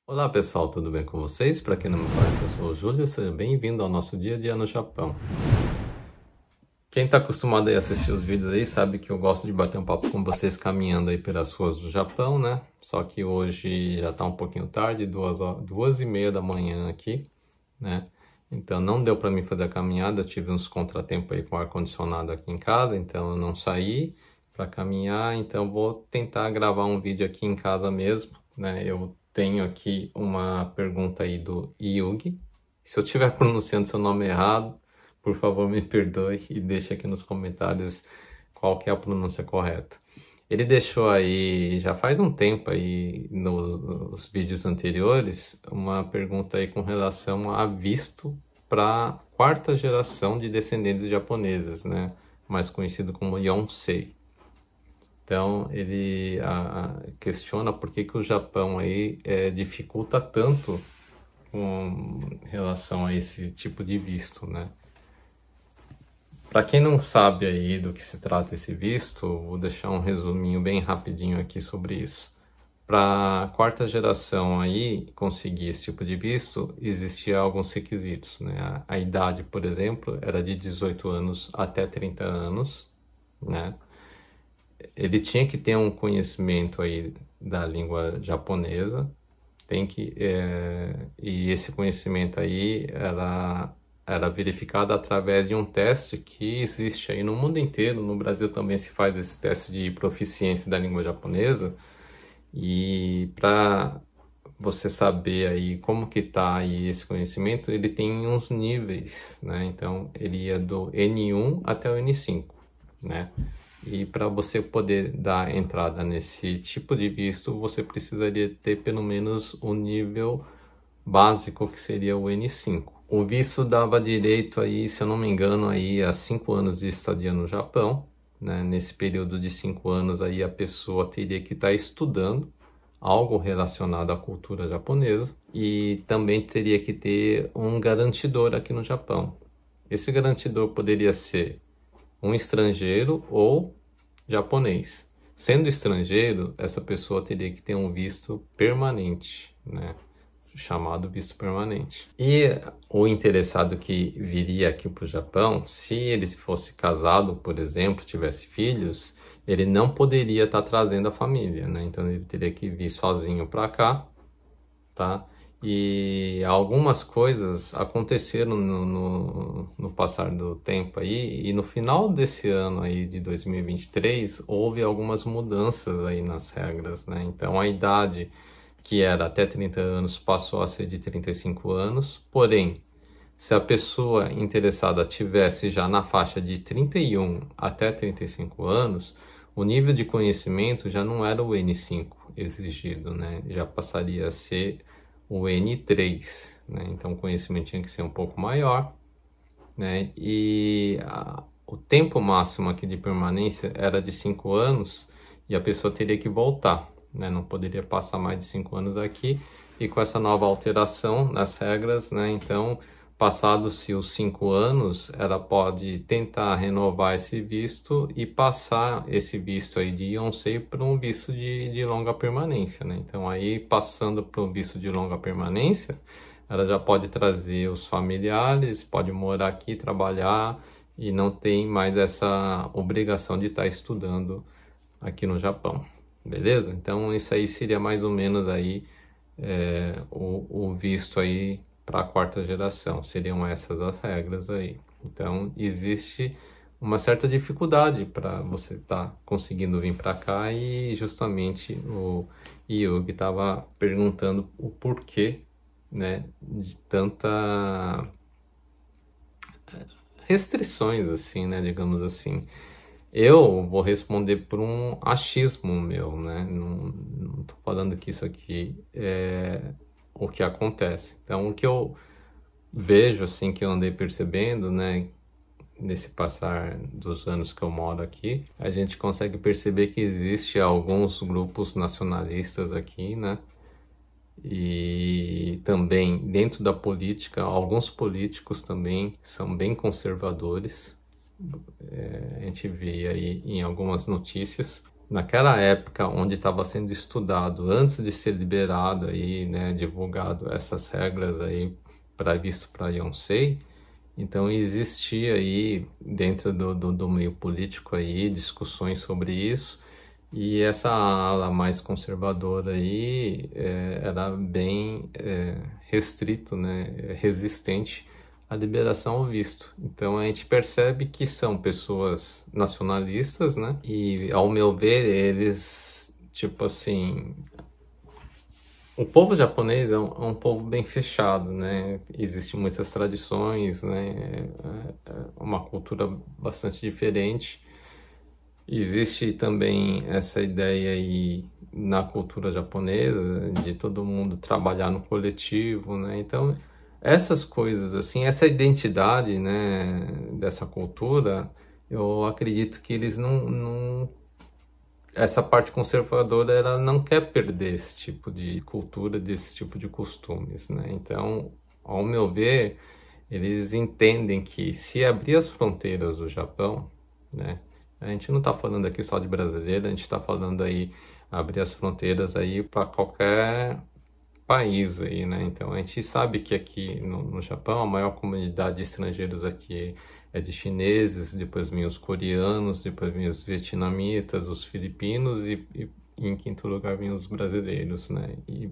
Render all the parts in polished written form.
Olá pessoal, tudo bem com vocês? Para quem não me conhece, eu sou o Júlio, seja bem-vindo ao nosso dia a dia no Japão. Quem está acostumado a assistir os vídeos aí sabe que eu gosto de bater um papo com vocês caminhando aí pelas ruas do Japão, né? Só que hoje já está um pouquinho tarde, 2h30 da manhã aqui, né? Então não deu para mim fazer a caminhada, eu tive uns contratempos aí com o ar-condicionado aqui em casa, então eu não saí para caminhar, então vou tentar gravar um vídeo aqui em casa mesmo, né? Eu tenho aqui uma pergunta aí do Yugi. Se eu estiver pronunciando seu nome errado, por favor me perdoe e deixe aqui nos comentários qual que é a pronúncia correta. Ele deixou aí, já faz um tempo aí, nos vídeos anteriores, uma pergunta aí com relação a visto para quarta geração de descendentes japoneses, né? Mais conhecido como Yonsei. Então ele questiona por que o Japão aí dificulta tanto com relação a esse tipo de visto, né? Para quem não sabe aí do que se trata esse visto, vou deixar um resuminho bem rapidinho aqui sobre isso. Para a quarta geração aí conseguir esse tipo de visto, existia alguns requisitos, né? A idade, por exemplo, era de 18 anos até 30 anos, né? Ele tinha que ter um conhecimento aí da língua japonesa, e esse conhecimento aí era verificado através de um teste que existe aí no mundo inteiro. No Brasil também se faz esse teste de proficiência da língua japonesa, e para você saber aí como que tá aí esse conhecimento, ele tem uns níveis, né? Então ele ia do N1 até o N5, né? E para você poder dar entrada nesse tipo de visto, você precisaria ter pelo menos o nível básico, que seria o N5. O visto dava direito aí, se eu não me engano, aí a 5 anos de estadia no Japão, né? Nesse período de 5 anos aí a pessoa teria que estar estudando algo relacionado à cultura japonesa e também teria que ter um garantidor aqui no Japão. Esse garantidor poderia ser um estrangeiro ou japonês. Sendo estrangeiro, essa pessoa teria que ter um visto permanente, né? Chamado visto permanente. E o interessado que viria aqui para o Japão, se ele fosse casado, por exemplo, tivesse filhos, ele não poderia estar trazendo a família, né? Então ele teria que vir sozinho para cá, tá? E algumas coisas aconteceram no passar do tempo aí, e no final desse ano aí de 2023 houve algumas mudanças aí nas regras, né? Então a idade que era até 30 anos passou a ser de 35 anos, porém, se a pessoa interessada tivesse já na faixa de 31 até 35 anos, o nível de conhecimento já não era o N5 exigido, né? Já passaria a ser o N3, né? Então o conhecimento tinha que ser um pouco maior, né? E o tempo máximo aqui de permanência era de 5 anos e a pessoa teria que voltar, né? Não poderia passar mais de 5 anos aqui. E com essa nova alteração nas regras, né? Então, passados-se os 5 anos, ela pode tentar renovar esse visto e passar esse visto aí de Yonsei para um visto de longa permanência, né? Então, aí passando para um visto de longa permanência, ela já pode trazer os familiares, pode morar aqui, trabalhar e não tem mais essa obrigação de estar estudando aqui no Japão, beleza? Então, isso aí seria mais ou menos aí o visto aí para a quarta geração, seriam essas as regras aí. Então existe uma certa dificuldade para você estar conseguindo vir para cá, e justamente o Yugi estava perguntando o porquê, né, de tanta restrições assim, né, digamos assim. Eu vou responder por um achismo meu, né? Não tô falando que isso aqui é o que acontece. Então, o que eu vejo, assim, que eu andei percebendo, né? Nesse passar dos anos que eu moro aqui, a gente consegue perceber que existe alguns grupos nacionalistas aqui, né? E também dentro da política, alguns políticos também são bem conservadores. A gente vê aí em algumas notícias. naquela época onde estava sendo estudado, antes de ser liberado aí, né, divulgado essas regras aí para visto para Yonsei, então existia aí dentro do meio político aí discussões sobre isso, e essa ala mais conservadora aí era bem restrito, né, resistente à liberação ao visto. Então a gente percebe que são pessoas nacionalistas, né, e ao meu ver eles, tipo assim, o povo japonês é um povo bem fechado, né? Existem muitas tradições, né? É uma cultura bastante diferente. Existe também essa ideia aí na cultura japonesa de todo mundo trabalhar no coletivo, né? Então, essas coisas assim, essa identidade, né, dessa cultura, eu acredito que eles não essa parte conservadora ela não quer perder esse tipo de cultura, desse tipo de costumes, né? Então, ao meu ver, eles entendem que se abrir as fronteiras do Japão, né? A gente não está falando aqui só de brasileiro, a gente está falando aí abrir as fronteiras aí para qualquer país aí, né? Então a gente sabe que aqui no Japão a maior comunidade de estrangeiros aqui é de chineses, depois vem os coreanos, depois vem os vietnamitas, os filipinos e em quinto lugar vem os brasileiros, né? E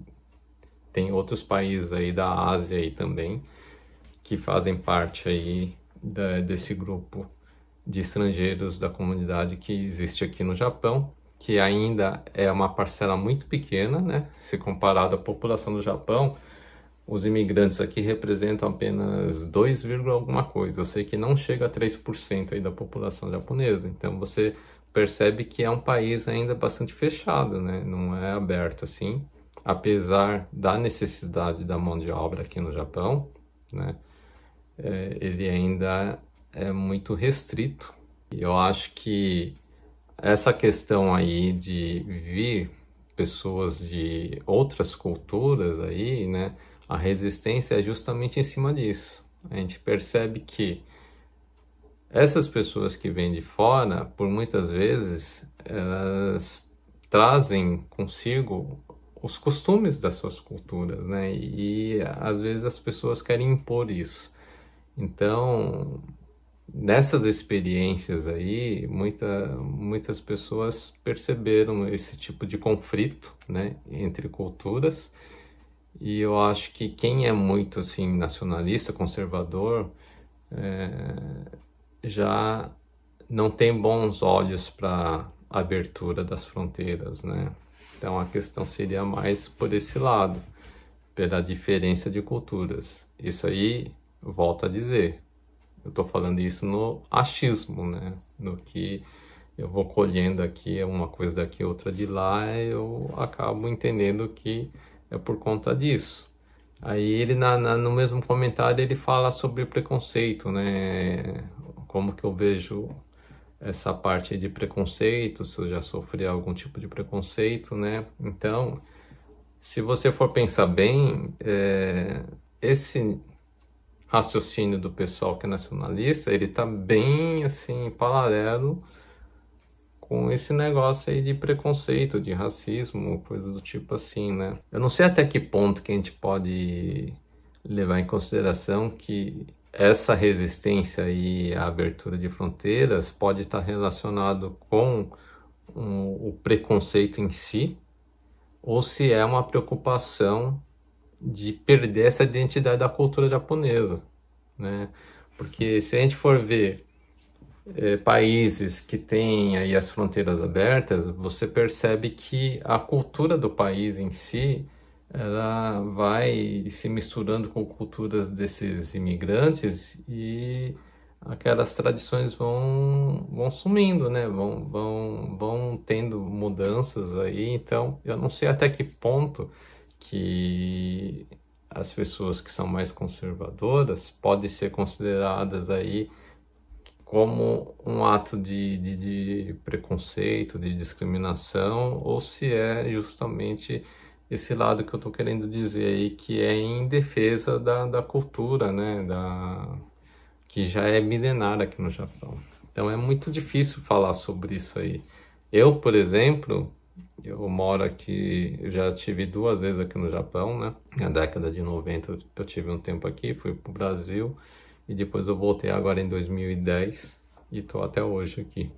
tem outros países aí da Ásia aí também que fazem parte aí desse grupo de estrangeiros da comunidade que existe aqui no Japão, que ainda é uma parcela muito pequena, né? Se comparado à população do Japão, os imigrantes aqui representam apenas 2, alguma coisa. Eu sei que não chega a 3% aí da população japonesa. Então você percebe que é um país ainda bastante fechado, né? Não é aberto assim, apesar da necessidade da mão de obra aqui no Japão, né? Ele ainda é muito restrito. E eu acho que essa questão aí de vir pessoas de outras culturas aí, né? A resistência é justamente em cima disso. A gente percebe que essas pessoas que vêm de fora, por muitas vezes, elas trazem consigo os costumes das suas culturas, né? E às vezes as pessoas querem impor isso. Então, nessas experiências aí, muitas pessoas perceberam esse tipo de conflito, né, entre culturas, e eu acho que quem é muito assim nacionalista, conservador, já não tem bons olhos para a abertura das fronteiras, né? Então a questão seria mais por esse lado, pela diferença de culturas. Isso aí, volto a dizer, eu estou falando isso no achismo, né? No que eu vou colhendo aqui uma coisa daqui, outra de lá, eu acabo entendendo que é por conta disso. Aí ele no mesmo comentário ele fala sobre preconceito, né? Como que eu vejo essa parte de preconceito, se eu já sofri algum tipo de preconceito, né? Então, se você for pensar bem, esse raciocínio do pessoal que é nacionalista, ele tá bem assim paralelo com esse negócio aí de preconceito, de racismo, coisa do tipo assim, né? Eu não sei até que ponto que a gente pode levar em consideração que essa resistência aí à abertura de fronteiras pode estar relacionado com o preconceito em si, ou se é uma preocupação de perder essa identidade da cultura japonesa, né? Porque se a gente for ver países que têm aí as fronteiras abertas, você percebe que a cultura do país em si, ela vai se misturando com culturas desses imigrantes e aquelas tradições vão sumindo, né? Vão tendo mudanças aí. Então, eu não sei até que ponto que as pessoas que são mais conservadoras podem ser consideradas aí como um ato de preconceito, de discriminação, ou se é justamente esse lado que eu estou querendo dizer aí, que é em defesa da cultura, né? Que já é milenar aqui no Japão. Então é muito difícil falar sobre isso aí. Eu, por exemplo, eu moro aqui, eu já tive 2 vezes aqui no Japão, né? Na década de 90 eu tive um tempo aqui, fui pro Brasil e depois eu voltei agora em 2010 e tô até hoje aqui.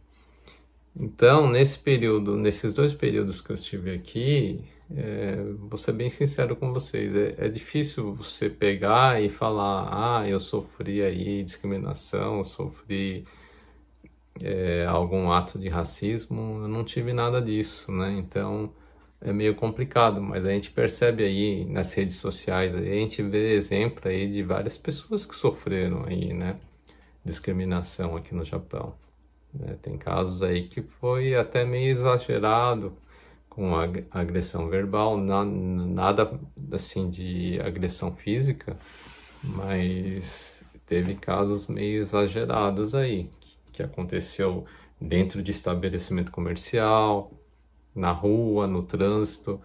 Então, nesse período, nesses 2 períodos que eu estive aqui, vou ser bem sincero com vocês, é difícil você pegar e falar, eu sofri aí discriminação, eu sofri algum ato de racismo, eu não tive nada disso, né? Então é meio complicado, mas a gente percebe aí nas redes sociais, aí a gente vê exemplo aí de várias pessoas que sofreram aí, né? Discriminação aqui no Japão, né? Tem casos aí que foi até meio exagerado com agressão verbal, nada assim de agressão física, mas teve casos meio exagerados aí, que aconteceu dentro de estabelecimento comercial, na rua, no trânsito,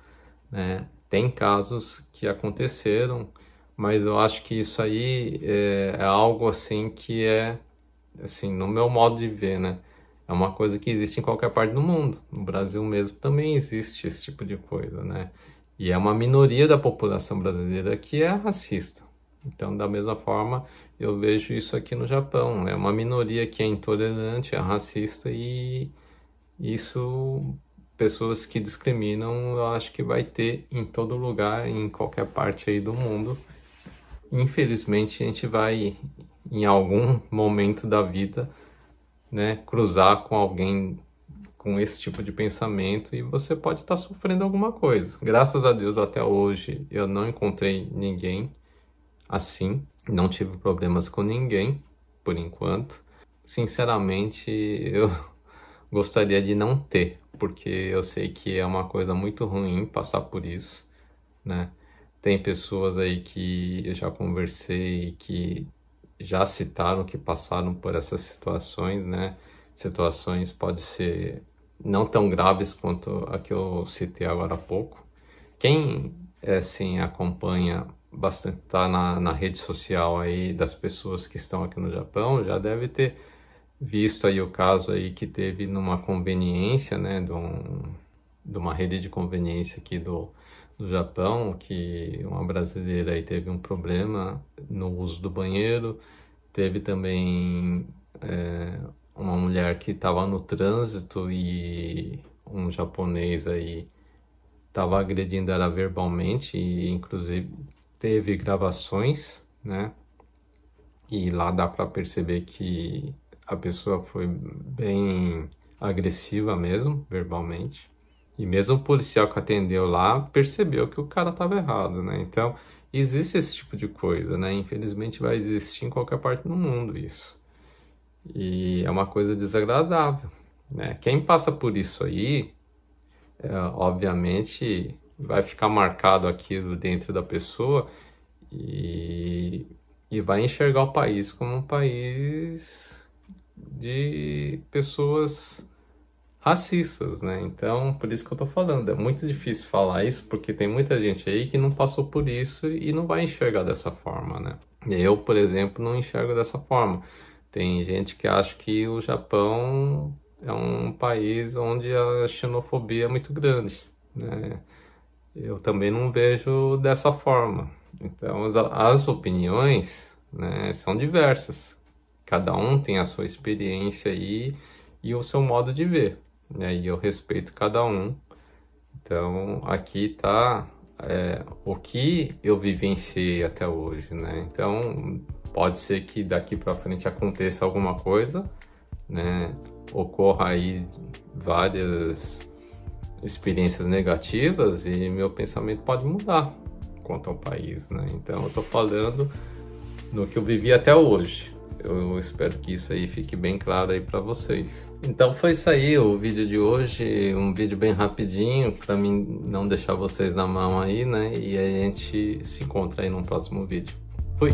né? Tem casos que aconteceram, mas eu acho que isso aí é algo assim que assim, no meu modo de ver, né? É uma coisa que existe em qualquer parte do mundo. No Brasil mesmo também existe esse tipo de coisa, né? E é uma minoria da população brasileira que é racista. Então, da mesma forma, eu vejo isso aqui no Japão. É uma minoria que é intolerante, é racista e isso, pessoas que discriminam, eu acho que vai ter em todo lugar, em qualquer parte aí do mundo. Infelizmente, a gente vai, em algum momento da vida, né, cruzar com alguém com esse tipo de pensamento e você pode estar sofrendo alguma coisa. Graças a Deus, até hoje, eu não encontrei ninguém assim, não tive problemas com ninguém, por enquanto. Sinceramente, eu gostaria de não ter, porque eu sei que é uma coisa muito ruim passar por isso, né? Tem pessoas aí que eu já conversei que já citaram que passaram por essas situações, né? Situações pode ser não tão graves quanto a que eu citei agora há pouco. Quem assim acompanha bastante, tá na rede social aí das pessoas que estão aqui no Japão, já deve ter visto aí o caso aí que teve numa conveniência, né, de uma rede de conveniência aqui do Japão, que uma brasileira aí teve um problema no uso do banheiro. Teve também uma mulher que estava no trânsito e um japonês aí estava agredindo ela verbalmente e inclusive teve gravações, né? E lá dá para perceber que a pessoa foi bem agressiva mesmo, verbalmente. E mesmo o policial que atendeu lá percebeu que o cara estava errado, né? Então, existe esse tipo de coisa, né? Infelizmente vai existir em qualquer parte do mundo isso. E é uma coisa desagradável, né? Quem passa por isso aí, obviamente, vai ficar marcado aquilo dentro da pessoa e vai enxergar o país como um país de pessoas racistas, né? Então, por isso que eu tô falando, é muito difícil falar isso, porque tem muita gente aí que não passou por isso e não vai enxergar dessa forma, né? Eu, por exemplo, não enxergo dessa forma. Tem gente que acha que o Japão é um país onde a xenofobia é muito grande, né? Eu também não vejo dessa forma. Então, as opiniões, né, são diversas. Cada um tem a sua experiência aí e o seu modo de ver, né? E eu respeito cada um. Então, aqui tá o que eu vivenciei até hoje, né? Então, pode ser que daqui para frente aconteça alguma coisa, né? Ocorra aí várias experiências negativas e meu pensamento pode mudar quanto ao país, né? Então, eu tô falando no que eu vivi até hoje. Eu espero que isso aí fique bem claro aí para vocês. Então foi isso aí o vídeo de hoje, um vídeo bem rapidinho para mim não deixar vocês na mão aí, né? E aí a gente se encontra aí no próximo vídeo. Fui!